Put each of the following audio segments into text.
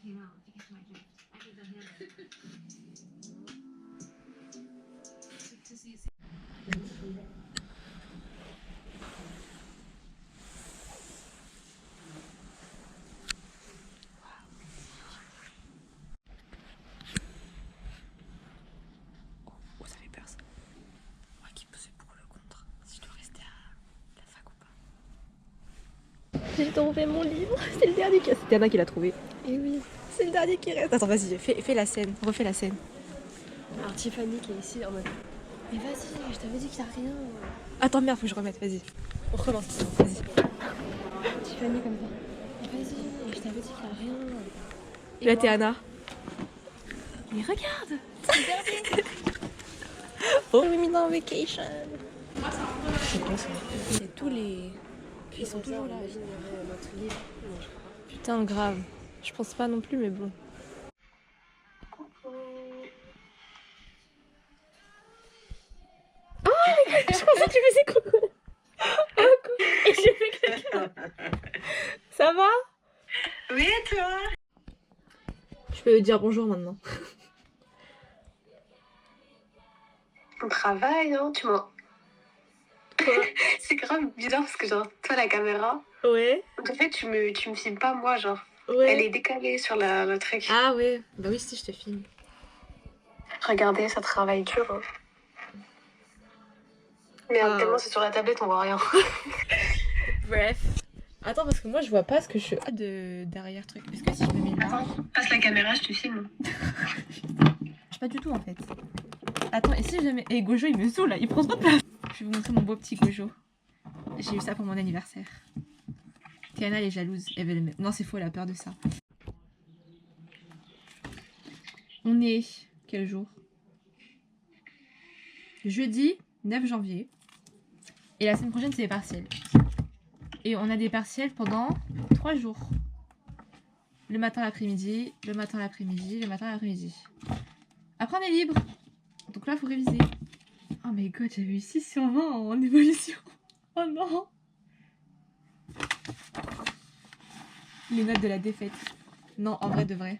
Ça fait peur ça. Moi qui pesais pour le contre, si je dois rester à la fac ou pas. J'ai trouvé mon livre, c'est le dernier qui reste. C'est Diana qui l'a trouvé. Et oui, c'est le dernier qui reste. Attends, vas-y, fais la scène, refais la scène. Alors Tiffany qui est ici en mode mais vas-y, je t'avais dit qu'il y a rien. Attends, merde, faut que je remette, vas-y. On recommence, vas-y. Tiffany comme ça. Mais vas-y, je t'avais dit qu'il y a rien. Et là, t'es Anna. Mais regarde, c'est le dernier. Oh, Women on Vacation. C'est quoi ça? C'est tous les... Ils sont toujours là. Notre livre. Putain, grave. Je pense pas non plus, mais bon. Je pensais que tu faisais coucou. Oh, coucou. Et j'ai fait quelqu'un. Ça va? Oui, et toi? Je peux dire bonjour maintenant. On travaille, hein, tu m'en... C'est grave bizarre parce que, genre, toi, la caméra, Ouais. en fait, tu me filmes pas, moi, genre. Ouais. Elle est décalée sur le truc. Ah ouais. Bah oui, si, je te filme. Regardez, ça travaille dur. Hein. Mais tellement c'est sur la tablette, on voit rien. Bref. Attends, parce que moi, je vois pas ce que je... de derrière truc. Est-ce que si je me mets là... Attends, passe la caméra, je te filme. Je sais pas du tout, en fait. Attends, et si jamais... Et Gojo, il me saoule, là. Il prend trop de place. Je vais vous montrer mon beau petit Gojo. J'ai eu ça pour mon anniversaire. Tiana, elle est jalouse. Elle veut le mettre. Non, c'est faux, elle a peur de ça. On est... Quel jour? Jeudi 9 janvier. Et la semaine prochaine, c'est les partiels. Et on a des partiels pendant 3 jours. Le matin, l'après-midi, le matin, l'après-midi, le matin, l'après-midi. Après, on est libre. Donc là, il faut réviser. Oh my god, j'avais eu 6 sur 20 en évolution. Oh non. Les notes de la défaite. Non, en vrai de vrai.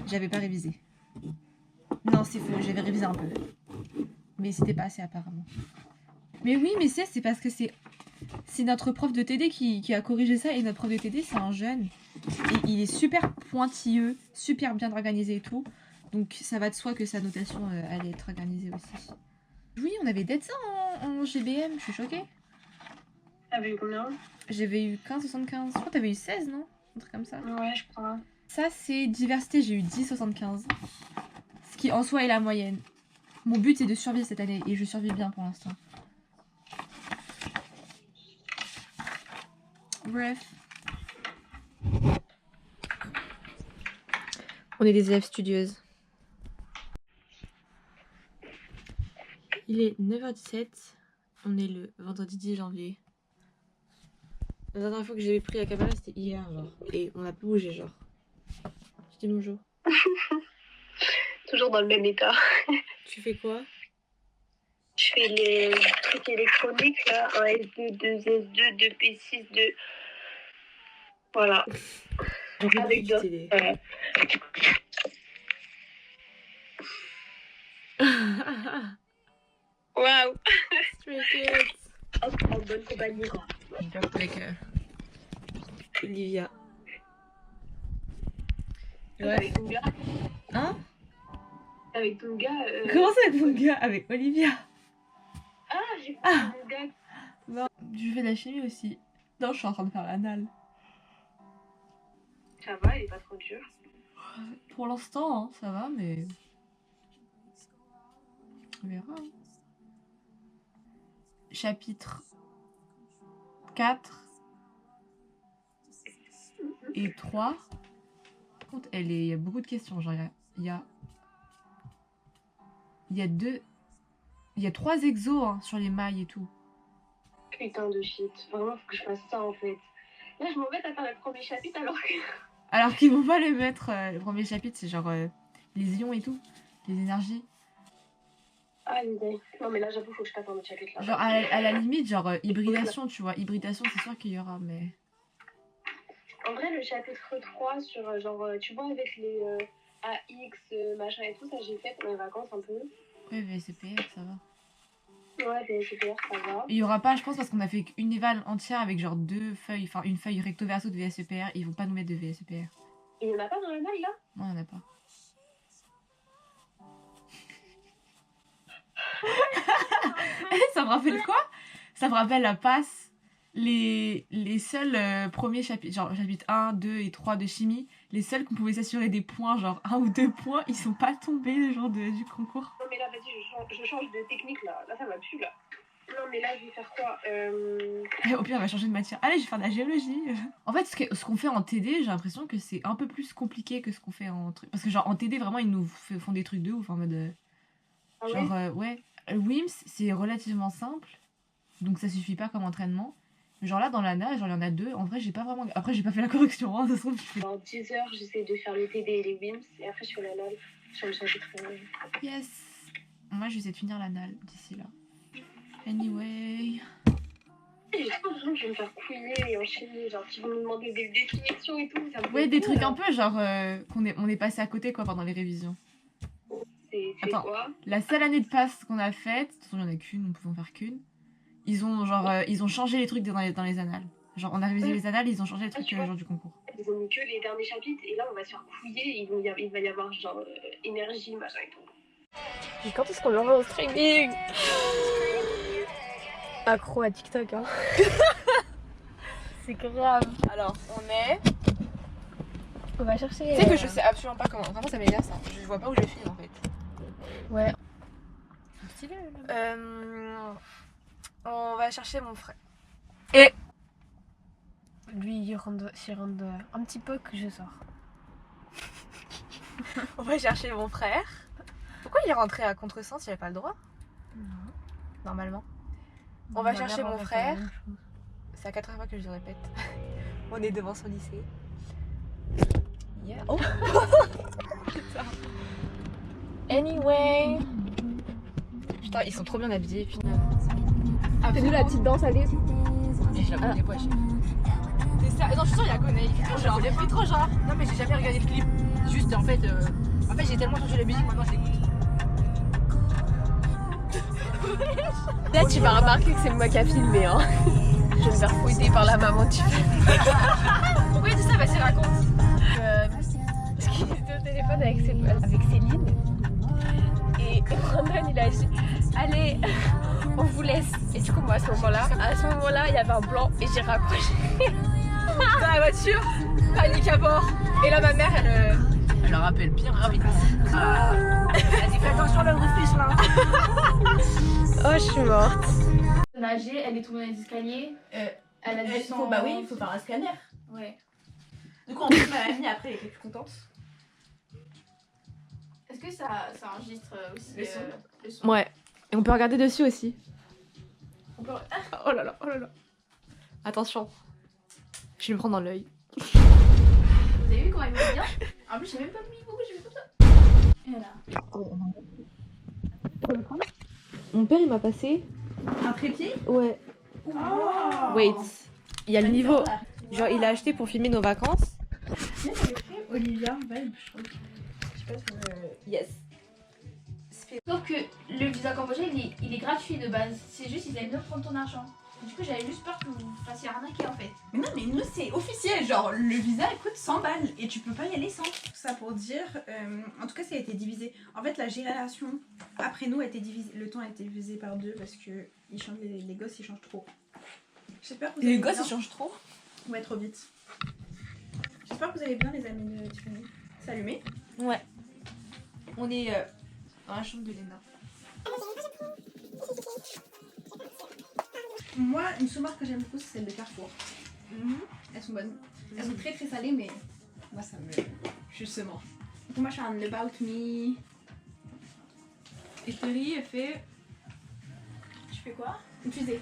J'avais pas révisé. Non, c'est faux, j'avais révisé un peu. Mais c'était pas assez apparemment. Mais oui, mais c'est parce que c'est notre prof de TD qui a corrigé ça. Et notre prof de TD, c'est un jeune. Et il est super pointilleux, super bien organisé et tout. Donc ça va de soi que sa notation allait être organisée aussi. Oui, on avait d'être ça en GBM, je suis choquée. T'avais eu combien? J'avais eu 15,75. Je crois que t'avais eu 16, non? Un truc comme ça. Ouais, je crois. Ça, c'est diversité, j'ai eu 10,75. Ce qui en soi est la moyenne. Mon but c'est de survivre cette année et je survis bien pour l'instant. Bref. On est des élèves studieuses. Il est 9h17. On est le vendredi 10 janvier. La dernière fois que j'avais pris la caméra, c'était hier, genre. Et on a pas bougé, genre. Je dis bonjour. Toujours dans le même état. Tu fais quoi? Je fais les trucs électroniques, là. Un S2, 2 S2, 2 P6, 2... Voilà. Avec d'autres. Waouh. Stray Kids. Hop, en bonne compagnie. Avec Olivia. Ouais. Avec ton gars. Hein? Avec ton gars. Comment ça avec mon gars? Avec Olivia? Ah, j'ai fait mon gars. Non, je fais de la chimie aussi. Non, je suis en train de faire l'anal. Ça va, il est pas trop dur. Pour l'instant, hein, ça va, mais... On verra. Hein. Chapitre 4 et 3. Par contre, il y a beaucoup de questions. Genre, il y a 3 exos hein, sur les mailles et tout. Putain de shit. Vraiment, faut que je fasse ça en fait. Là, je m'embête à faire le premier chapitre alors que... Alors qu'ils vont pas le mettre. Le premier chapitre, c'est genre les ions et tout. Les énergies. Ah, non, mais là, j'avoue, faut que je tape un autre chapitre là. Genre, à la limite, genre hybridation, tu vois. Hybridation, c'est sûr qu'il y aura, mais... En vrai, le chapitre 3 sur, tu vois, avec les AX, machin et tout, ça, j'ai fait pour les vacances un peu. Ouais, VSCPR, ça va. Ouais, c'est super, ça va. Il y aura pas, je pense, parce qu'on a fait une éval entière avec genre 2 feuilles, enfin une feuille recto verso de VSCPR, ils vont pas nous mettre de VSCPR. Il y en a pas dans le mail, là? Non, il y en a pas. Ça me rappelle quoi? Ça me rappelle la passe. Les seuls premiers chapitres, genre chapitre 1, 2 et 3 de chimie, les seuls qu'on pouvait s'assurer des points, genre 1 ou 2 points, ils sont pas tombés le jour du concours. Non, mais là, vas-y, je change de technique, là. Là, ça va plus, là. Non, mais là, je vais faire quoi Au pire, on va changer de matière. Allez, je vais faire de la géologie. En fait, ce qu'on fait en TD, j'ai l'impression que c'est un peu plus compliqué que ce qu'on fait en truc. Parce que, genre, en TD, vraiment, ils nous font des trucs de ouf. En mode. Ah genre, ouais. WIMS, c'est relativement simple. Donc, ça suffit pas comme entraînement. Mais, genre, là, dans la nage, genre, il y en a 2. En vrai, j'ai pas vraiment. Après, j'ai pas fait la correction. Hein, de toute façon, En 10 heures, j'essaie de faire le TD et les WIMS. Et après, je fais la LAL sur le chapitre. Yes. Moi, je vais essayer de finir la NAL d'ici là. Anyway. J'ai trop l'impression que je vais me faire couiller en chimie, genre qui vont me demander des définitions et tout. Ça me Ouais, fait des peur. trucs un peu genre on est passé à côté quoi pendant les révisions. C'est Attends. quoi? La seule année de passe qu'on a faite, de toute façon il y en a qu'une, on pouvait en faire qu'une. Ils ont changé les trucs dans les annales. Genre on a révisé les annales, ils ont changé les trucs le jour du concours. Ils ont mis que les derniers chapitres et là on va se faire couiller, il va y avoir genre énergie, machin et tout. Et quand est-ce qu'on l'envoie au streaming? Accro à TikTok, hein. C'est grave. Alors on On va chercher. Tu sais que je sais absolument pas comment. Vraiment ça m'énerve ça. Je vois pas où je file en fait. Ouais. Stylé. On va chercher mon frère. Et Lui, il rentre un petit peu que je sors. on va chercher mon frère. Pourquoi il est rentré à contresens, il avait pas le droit? Non. Normalement. On va chercher mon frère. C'est la 4e fois que je le répète. On est devant son lycée. Yeah. Oh. Anyway. Putain, ils sont trop bien habillés. Putain. Fais-nous la petite danse, allez. Et je la connais pas, c'est ça. Non, je suis sûre, il la connaît. Il fait trop genre. Il fait trop genre. Non, mais j'ai jamais regardé le clip. Juste, en fait, j'ai tellement changé la musique, maintenant je l'écoute. Là, tu vas remarquer que c'est moi qui a filmé, hein. Je vais me faire fouetter par la maman du Pourquoi il dit ça? Vas-y, raconte. Parce qu'il était au téléphone avec Céline. Et Brandon, il a dit allez, on vous laisse. Et du coup, moi, à ce moment-là, il y avait un blanc et j'ai raccroché. Dans la voiture, panique à bord. Et là, ma mère, elle leur rappelle bien rapide. Elle dit fais attention là, le fils là. Oh, je suis morte. Nager, elle est tombée dans les escaliers. Elle a dû Il faut faire un scanner. Ouais. Du coup, en plus, ma mamie, après, elle était plus contente. Est-ce que ça enregistre aussi Le son. le son? Ouais. Et on peut regarder dessus aussi. On peut- Oh là là, oh là là. Attention. Je vais me prendre dans l'œil. Vous avez vu comment elle me bien? En plus, j'ai même pas mis beaucoup, j'ai mis comme ça. Et voilà. Mon père, il m'a passé. Un trépied. Ouais. Wait. Il y a le niveau. Genre, il a acheté pour filmer nos vacances. Olivia, Vibe, je crois. Yes. Sauf que le visa cambodgien, il est gratuit de base. C'est juste, ils aiment bien prendre ton argent. Du coup, j'avais juste peur que vous vous fassiez arnaquer en fait. Mais non, mais nous, c'est officiel. Genre, le visa, il coûte 100 balles et tu peux pas y aller sans. Ça pour dire, en tout cas, ça a été divisé. En fait, la génération après nous a été divisée. Le temps a été divisé par 2 parce que ils changent, les gosses, ils changent trop. J'espère que vous allez bien. changent trop. Ouais, trop vite. J'espère que vous allez bien, les amis de Tiffany. C'est allumé. Ouais. On est dans la chambre de Léna. Moi, une sous-marque que j'aime beaucoup, c'est celle de Carrefour. Elles sont bonnes. Elles sont très très salées, mais moi, ça me. Justement. Donc, moi, je fais un About Me. Et Terry, elle fait. Tu fais quoi? Une fusée.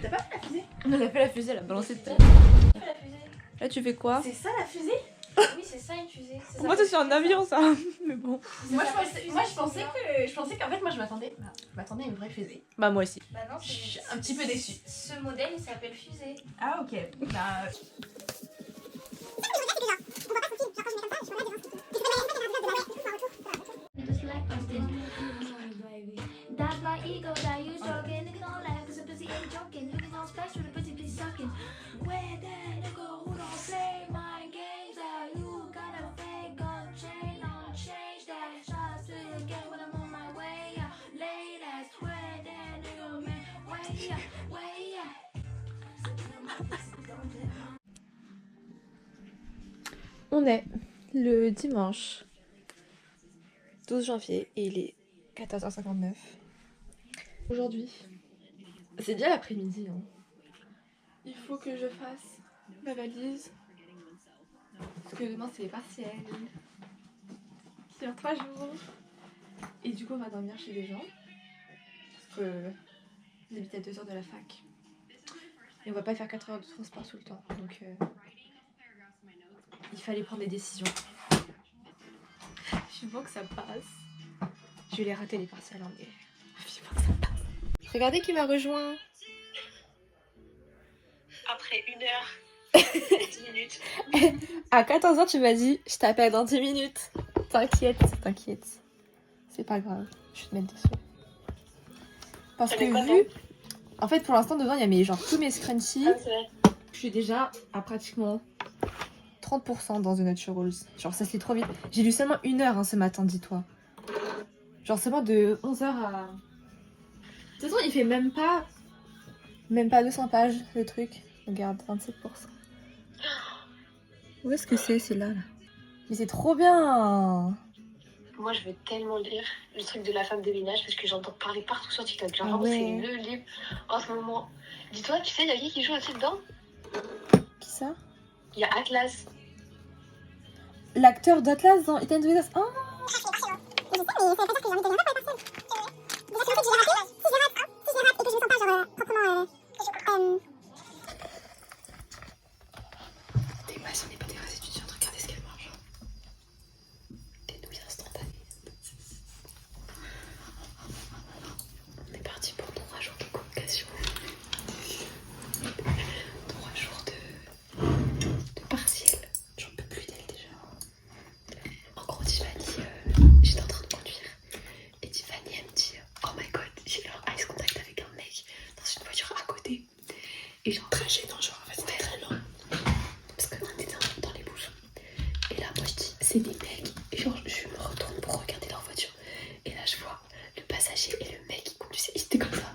T'as pas fait la fusée? On a fait la fusée, elle a balancé de tête. Tu fais la fusée? Là, tu fais quoi? C'est ça la fusée? Oui, c'est ça une fusée. Ça Moi, s'appelle c'est sur un fusée, avion, ça. Mais bon. ça. Moi, Ça je s'appelle pensais fusée, qu'en fait, moi, je m'attendais à une vraie fusée. Bah, moi aussi. Bah non, Je suis un petit peu déçue. Ce modèle, il s'appelle fusée. Ah, ok. Bah. my ego that you joking. Niggas don't laugh cause I'm busy ain't joking. Niggas don't splash with a pussy be sucking. Where that nigga who don't play my games that you got a fake on chain on change that shots to the game when I'm on my way. Ladies, where that nigga man, way up. On est le dimanche 12 janvier et il est 14h59. Aujourd'hui, c'est déjà l'après-midi. Hein. Il faut que je fasse ma valise. Parce que demain c'est les partiels. Qui en 3 jours. Et du coup on va dormir chez des gens. Parce que j'habite à 2 heures de la fac. Et on va pas faire 4 heures de transport tout le temps. Donc il fallait prendre des décisions. Vivement que ça passe. Je vais les rater les partiels, hein, mais vivement que ça passe. Regardez qui m'a rejoint. Après 1 heure, 10 minutes. À 14h, tu m'as dit, je t'appelle dans 10 minutes. T'inquiète. C'est pas grave, je vais te mettre dessus. Parce que vu... En fait, pour l'instant, dedans, il y a mes, genre, tous mes scrunchies. Ah, c'est vrai. Je suis déjà à pratiquement 30% dans The Naturals. Genre, ça se fait trop vite. J'ai lu seulement 1 heure hein, ce matin, dis-toi. Genre, seulement de 11h à... De toute façon, il fait même pas 200 pages, le truc. Regarde, 27%. Où est-ce que c'est là, là? Mais c'est trop bien. Moi, je veux tellement lire le truc de la femme de ménage parce que j'entends parler partout sur TikTok. Genre, Ah vraiment, ouais. c'est le livre en ce moment. Dis-toi, tu sais, il y a qui joue aussi dedans? Qui ça? Il y a Atlas. L'acteur d'Atlas dans It Ends With Us. Oh. T'es pas si on n'est pas des vrais étudiants, regardez ce qu'elle mange. Des nouilles instantanées. On est parti pour 3 jours de convocation. 3 jours de partiel. J'en peux plus d'elle déjà. En gros, Tiffany, j'étais en train de conduire. Et Tiffany, elle me dit oh my god, j'ai eu un ice contact avec un mec dans une voiture à côté. Et genre, très gênant, genre, en fait, c'était très long. Parce qu'on était dans les bouchons. Et là, moi, je dis c'est des mecs. Et genre, je me retourne pour regarder leur voiture. Et là, je vois le passager et le mec qui conduisait. Ils étaient comme ça,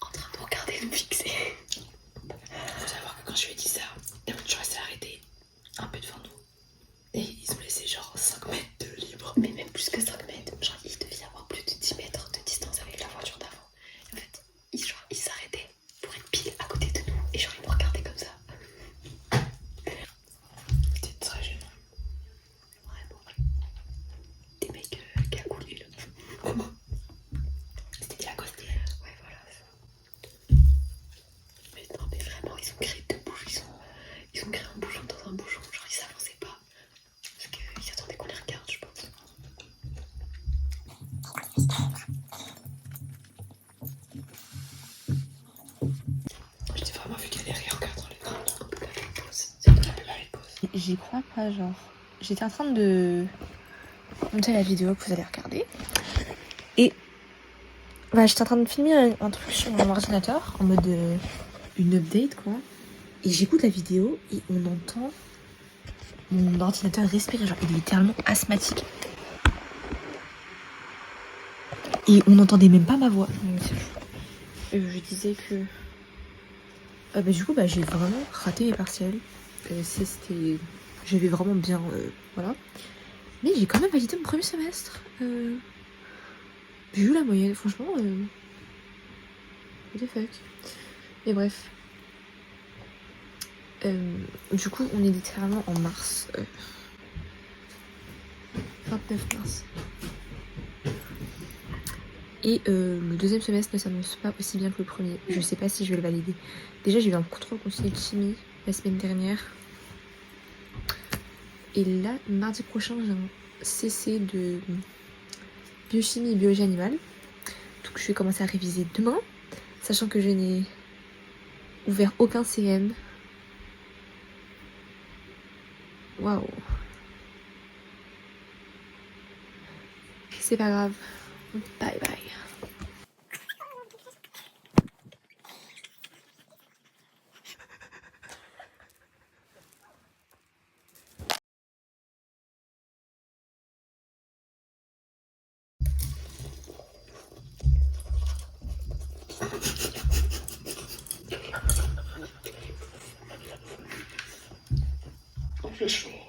en train de regarder, de me fixer. Faut savoir que quand je lui ai dit ça, la voiture s'est arrêtée un peu devant nous. Et ils ont laissé genre 5 mètres de libre. Mais même plus que 5 mètres. Genre, il devait y avoir plus de 10 mètres de distance avec la voiture d'avant. En fait, ils s'arrêtaient pour être pile à côté de nous. Et genre, ils nous regardaient comme ça. C'était très gênant. Vraiment. Des mecs cagoulés là. C'était des Lagostés. Ouais, voilà. Mais non, mais vraiment, ils ont créé 2 bouchons. Ils ont créé un bouchon dans un bouchon. Genre, ils s'avançaient pas. Parce qu'ils attendaient qu'on les regarde, je pense. J'ai vraiment vu qu'elle allait regarder dans les pause. J'y crois pas, genre. J'étais en train de monter la vidéo que vous allez regarder. Et bah, j'étais en train de filmer un truc sur mon ordinateur en mode une update quoi. Et j'écoute la vidéo et on entend mon ordinateur respirer. Genre, il est littéralement asthmatique. Et on n'entendait même pas ma voix. Je disais que... du coup, j'ai vraiment raté les partiels. J'avais vraiment bien... voilà. Mais j'ai quand même validé mon premier semestre. J'ai eu la moyenne, franchement. What the fuck. Mais bref. Du coup, on est littéralement en mars. 29 mars. Et le deuxième semestre ne s'annonce pas aussi bien que le premier. Je sais pas si je vais le valider. Déjà, j'ai eu un contrôle continu de chimie la semaine dernière. Et là, mardi prochain, j'ai un CC de biochimie et biologie animale. Donc je vais commencer à réviser demain. Sachant que je n'ai ouvert aucun CM. Waouh. C'est pas grave. Bye bye. fait chaud.